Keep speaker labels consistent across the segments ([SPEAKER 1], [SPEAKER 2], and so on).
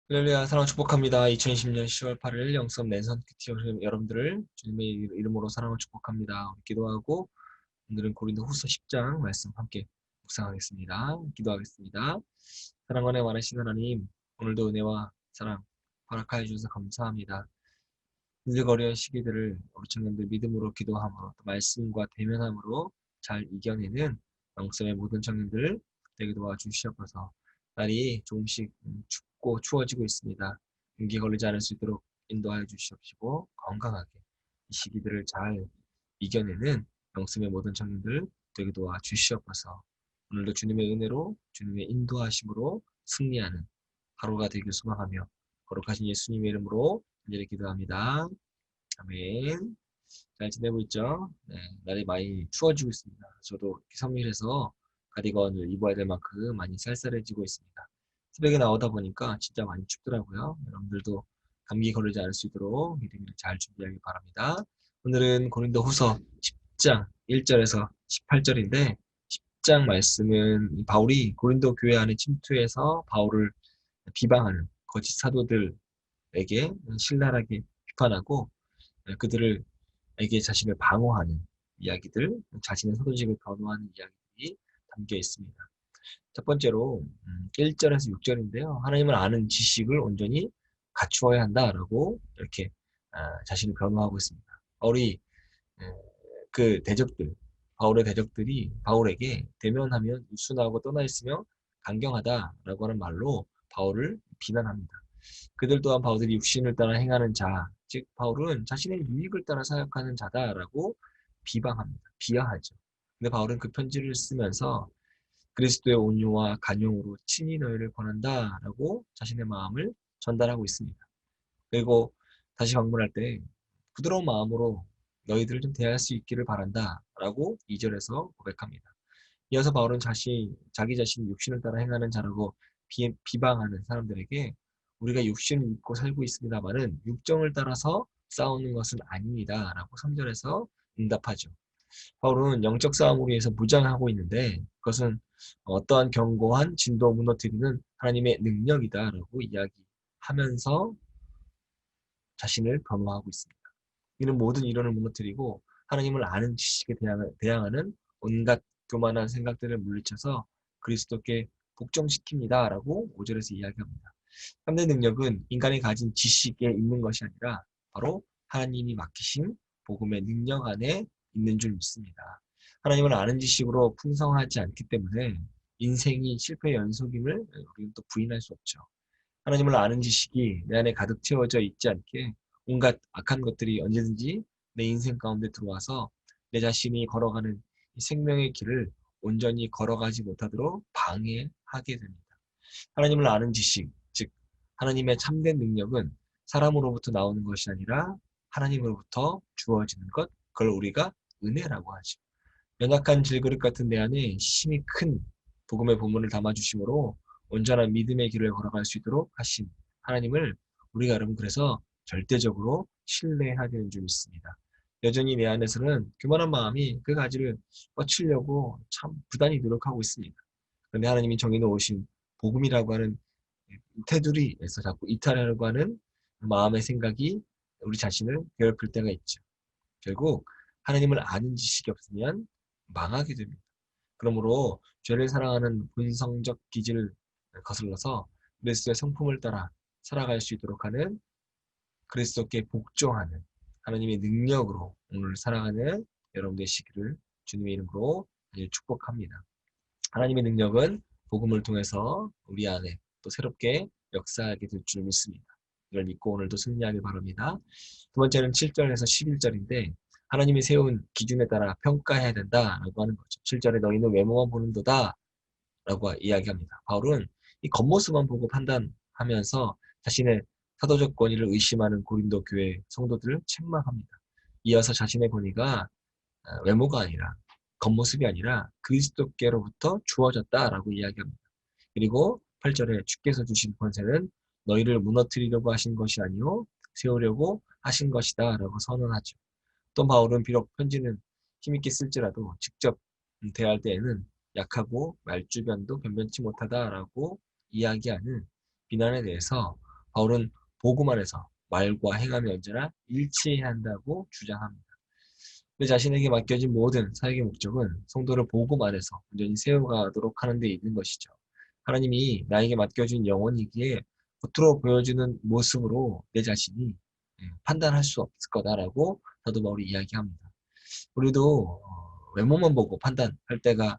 [SPEAKER 1] 할렐루야, 사랑 축복합니다. 2020년 10월 8일 영성 랜선 큐티 여러분들을 주님의 이름으로 사랑을 축복합니다. 우리 기도하고 오늘은 고린도 후서 10장 말씀 함께 묵상하겠습니다. 기도하겠습니다. 사랑원에 많으신 하나님, 오늘도 은혜와 사랑 허락하여 주셔서 감사합니다. 흔들거리는 시기들을 우리 청년들 믿음으로 기도함으로 또 말씀과 대면함으로 잘 이겨내는 영성의 모든 청년들 되게 도와주시옵소서. 날이 조금씩 춥고 추워지고 있습니다. 감기 걸리지 않을 수 있도록 인도하여 주시옵시고 건강하게 이 시기들을 잘 이겨내는 영성의 모든 청년들 되게 도와주시옵소서. 오늘도 주님의 은혜로 주님의 인도하심으로 승리하는 하루가 되길 소망하며 거룩하신 예수님의 이름으로 간절히 기도합니다. 아멘. 잘 지내고 있죠? 네, 날이 많이 추워지고 있습니다. 저도 성일에서 가디건을 입어야 될 만큼 많이 쌀쌀해지고 있습니다. 새벽에 나오다 보니까 진짜 많이 춥더라고요. 여러분들도 감기 걸리지 않을 수 있도록 미리미리 잘 준비하기 바랍니다. 오늘은 고린도 후서 10장 1절에서 18절인데 10장 말씀은 바울이 고린도 교회 안에 침투해서 바울을 비방하는 거짓 사도들에게 신랄하게 비판하고 그들에게 자신을 방어하는 이야기들, 자신의 사도직을 변호하는 이야기들이 담겨 있습니다. 첫 번째로 1절에서 6절인데요. 하나님을 아는 지식을 온전히 갖추어야 한다라고 이렇게 자신을 변호하고 있습니다. 바울이 그 대적들, 바울의 대적들이 바울에게 대면하면 순하고 떠나 있으며 강경하다라고 하는 말로 바울을 비난합니다. 그들 또한 바울들이 육신을 따라 행하는 자, 즉 바울은 자신의 유익을 따라 사역하는 자다라고 비방합니다. 비하하죠. 근데 바울은 그 편지를 쓰면서 그리스도의 온유와 간용으로 친히 너희를 권한다라고 자신의 마음을 전달하고 있습니다. 그리고 다시 방문할 때 부드러운 마음으로 너희들을 좀 대할 수 있기를 바란다라고 2절에서 고백합니다. 이어서 바울은 자기 자신이 육신을 따라 행하는 자라고 비방하는 사람들에게 우리가 육신을 입고 살고 있습니다만은 육정을 따라서 싸우는 것은 아닙니다. 라고 3절에서 응답하죠. 바울은 영적 싸움을 위해서 무장하고 있는데 그것은 어떠한 견고한 진도 무너뜨리는 하나님의 능력이다라고 이야기하면서 자신을 변호하고 있습니다. 이는 모든 이론을 무너뜨리고 하나님을 아는 지식에 대항하는 온갖 교만한 생각들을 물리쳐서 그리스도께 복종시킵니다. 라고 5절에서 이야기합니다. 3대 능력은 인간이 가진 지식에 있는 것이 아니라 바로 하나님이 맡기신 복음의 능력 안에 있는 줄 믿습니다. 하나님을 아는 지식으로 풍성하지 않기 때문에 인생이 실패의 연속임을 우리는 또 부인할 수 없죠. 하나님을 아는 지식이 내 안에 가득 채워져 있지 않게 온갖 악한 것들이 언제든지 내 인생 가운데 들어와서 내 자신이 걸어가는 이 생명의 길을 온전히 걸어가지 못하도록 방해하게 됩니다. 하나님을 아는 지식, 즉 하나님의 참된 능력은 사람으로부터 나오는 것이 아니라 하나님으로부터 주어지는 것, 그걸 우리가 은혜라고 하죠. 연약한 질그릇 같은 내 안에 힘이 큰 복음의 본문을 담아주심으로 온전한 믿음의 길을 걸어갈 수 있도록 하신 하나님을 우리가 여러분 그래서 절대적으로 신뢰해야 되는 줄 믿습니다. 여전히 내 안에서는 교만한 마음이 그 가지를 뻗치려고 참 부단히 노력하고 있습니다. 그런데 하나님이 정해놓으신 복음이라고 하는 테두리에서 자꾸 이탈하려고 하는 마음의 생각이 우리 자신을 괴롭힐 때가 있죠. 결국 하나님을 아는 지식이 없으면 망하게 됩니다. 그러므로 죄를 사랑하는 본성적 기질을 거슬러서 그리스도의 성품을 따라 살아갈 수 있도록 하는 그리스도께 복종하는 하나님의 능력으로 오늘 살아가는 여러분들의 시기를 주님의 이름으로 축복합니다. 하나님의 능력은 복음을 통해서 우리 안에 또 새롭게 역사하게 될 줄 믿습니다. 이걸 믿고 오늘도 승리하길 바랍니다. 두 번째는 7절에서 11절인데 하나님이 세운 기준에 따라 평가해야 된다라고 하는 거죠. 7절에 너희는 외모만 보는도다 라고 이야기합니다. 바울은 이 겉모습만 보고 판단하면서 자신의 사도적 권위를 의심하는 고린도 교회 성도들을 책망합니다. 이어서 자신의 권위가 외모가 아니라 겉모습이 아니라 그리스도께로부터 주어졌다라고 이야기합니다. 그리고 8절에 주께서 주신 권세는 너희를 무너뜨리려고 하신 것이 아니요 세우려고 하신 것이다 라고 선언하죠. 또 바울은 비록 편지는 힘있게 쓸지라도 직접 대할 때에는 약하고 말주변도 변변치 못하다라고 이야기하는 비난에 대해서 바울은 복음 안에서 말과 행함이 언제나 일치해야 한다고 주장합니다. 그 자신에게 맡겨진 모든 사역의 목적은 성도를 복음 안에서 온전히 세워가도록 하는 데 있는 것이죠. 하나님이 나에게 맡겨준 영혼이기에 겉으로 보여주는 모습으로 내 자신이 판단할 수 없을 거다라고 사도 바울이 이야기합니다. 우리도 외모만 보고 판단할 때가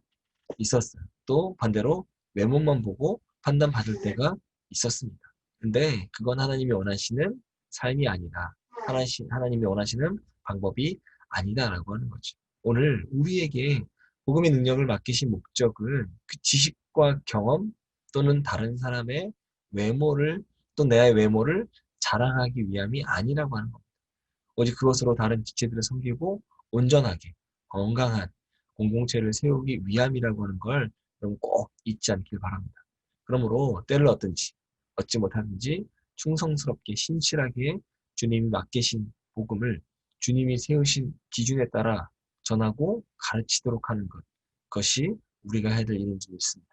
[SPEAKER 1] 있었어요. 또 반대로 외모만 보고 판단받을 때가 있었습니다. 근데 그건 하나님이 원하시는 삶이 아니다. 하나님이 원하시는 방법이 아니다라고 하는 거죠. 오늘 우리에게 복음의 능력을 맡기신 목적은 그 지식과 경험 또는 다른 사람의 외모를 또 내 외모를 자랑하기 위함이 아니라고 하는 겁니다. 오직 그것으로 다른 지체들을 섬기고 온전하게 건강한 공동체를 세우기 위함이라고 하는 걸 여러분 꼭 잊지 않길 바랍니다. 그러므로 때를 얻지 못하든지 충성스럽게 신실하게 주님이 맡기신 복음을 주님이 세우신 기준에 따라 전하고 가르치도록 하는 것, 그것이 우리가 해야 될 일인 줄 믿습니다.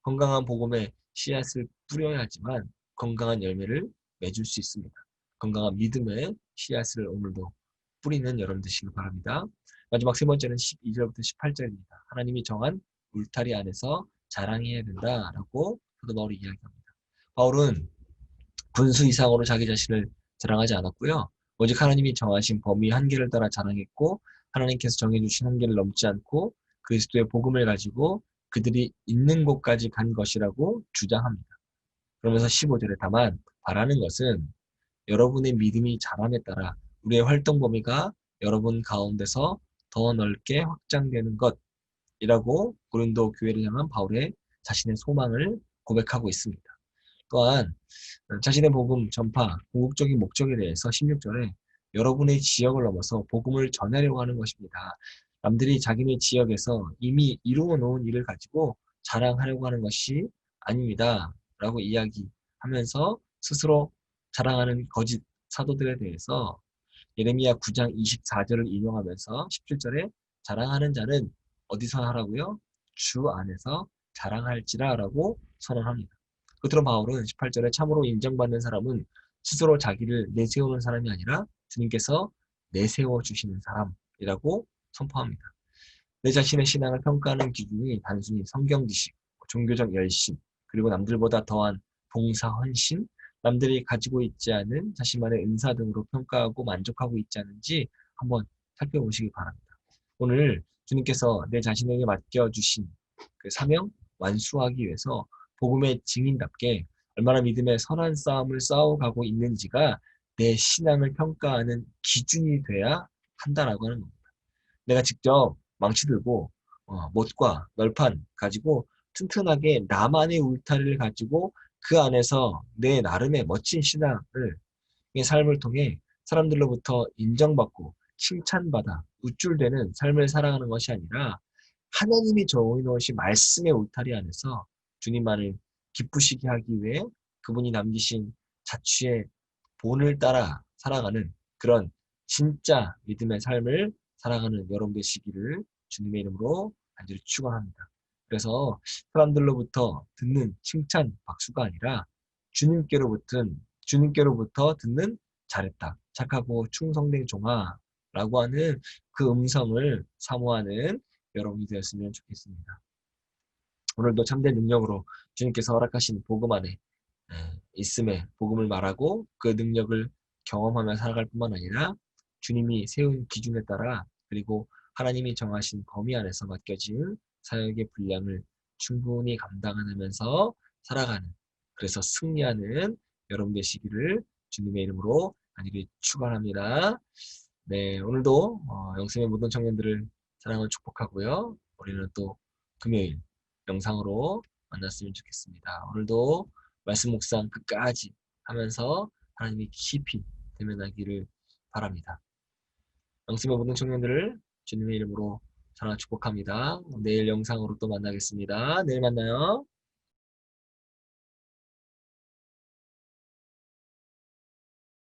[SPEAKER 1] 건강한 복음에 씨앗을 뿌려야지만 건강한 열매를 맺을 수 있습니다. 건강한 믿음의 씨앗을 오늘도 뿌리는 여러분 되시길 바랍니다. 마지막 세 번째는 12절부터 18절입니다. 하나님이 정한 울타리 안에서 자랑해야 된다라고 사도 바울이 이야기합니다. 바울은 분수 이상으로 자기 자신을 자랑하지 않았고요. 오직 하나님이 정하신 범위 한계를 따라 자랑했고 하나님께서 정해주신 한계를 넘지 않고 그리스도의 복음을 가지고 그들이 있는 곳까지 간 것이라고 주장합니다. 그러면서 15절에 다만 바라는 것은 여러분의 믿음이 자람에 따라 우리의 활동 범위가 여러분 가운데서 더 넓게 확장되는 것이라고 고린도 교회를 향한 바울의 자신의 소망을 고백하고 있습니다. 또한 자신의 복음 전파, 궁극적인 목적에 대해서 16절에 여러분의 지역을 넘어서 복음을 전하려고 하는 것입니다. 남들이 자기네 지역에서 이미 이루어 놓은 일을 가지고 자랑하려고 하는 것이 아닙니다. 라고 이야기하면서 스스로 자랑하는 거짓 사도들에 대해서 예레미야 9장 24절을 인용하면서 17절에 자랑하는 자는 어디서 하라고요? 주 안에서 자랑할지라 라고 선언합니다. 끝으로 바울은 18절에 참으로 인정받는 사람은 스스로 자기를 내세우는 사람이 아니라 주님께서 내세워 주시는 사람이라고 선포합니다. 내 자신의 신앙을 평가하는 기준이 단순히 성경 지식, 종교적 열심, 그리고 남들보다 더한 봉사 헌신, 남들이 가지고 있지 않은 자신만의 은사 등으로 평가하고 만족하고 있지 않은지 한번 살펴보시기 바랍니다. 오늘 주님께서 내 자신에게 맡겨주신 그 사명 완수하기 위해서 복음의 증인답게 얼마나 믿음의 선한 싸움을 싸워가고 있는지가 내 신앙을 평가하는 기준이 돼야 한다라고 하는 겁니다. 내가 직접 망치 들고 못과 널판 가지고 튼튼하게 나만의 울타리를 가지고 그 안에서 내 나름의 멋진 신앙을 이 삶을 통해 사람들로부터 인정받고 칭찬받아 우쭐대는 삶을 살아가는 것이 아니라 하나님이 정해놓으신 말씀의 울타리 안에서 주님만을 기쁘시게 하기 위해 그분이 남기신 자취의 본을 따라 살아가는 그런 진짜 믿음의 삶을 살아가는 여러분 되시기를 주님의 이름으로 간절히 축원합니다. 그래서 사람들로부터 듣는 칭찬 박수가 아니라 주님께로부터 듣는 잘했다, 착하고 충성된 종아라고 하는 그 음성을 사모하는 여러분이 되었으면 좋겠습니다. 오늘도 참된 능력으로 주님께서 허락하신 복음 안에 있음에 복음을 말하고 그 능력을 경험하며 살아갈 뿐만 아니라 주님이 세운 기준에 따라 그리고 하나님이 정하신 범위 안에서 맡겨진 사역의 분량을 충분히 감당하면서 살아가는, 그래서 승리하는 여러분 되시기를 주님의 이름으로 간절히 축원합니다. 네, 오늘도 영성의 모든 청년들을 사랑을 축복하고요. 우리는 또 금요일 영상으로 만났으면 좋겠습니다. 오늘도 말씀 묵상 끝까지 하면서 하나님이 깊이 대면하기를 바랍니다. 영성의 모든 청년들을 주님의 이름으로 사랑 축복합니다. 내일 영상으로 또 만나겠습니다. 내일 만나요.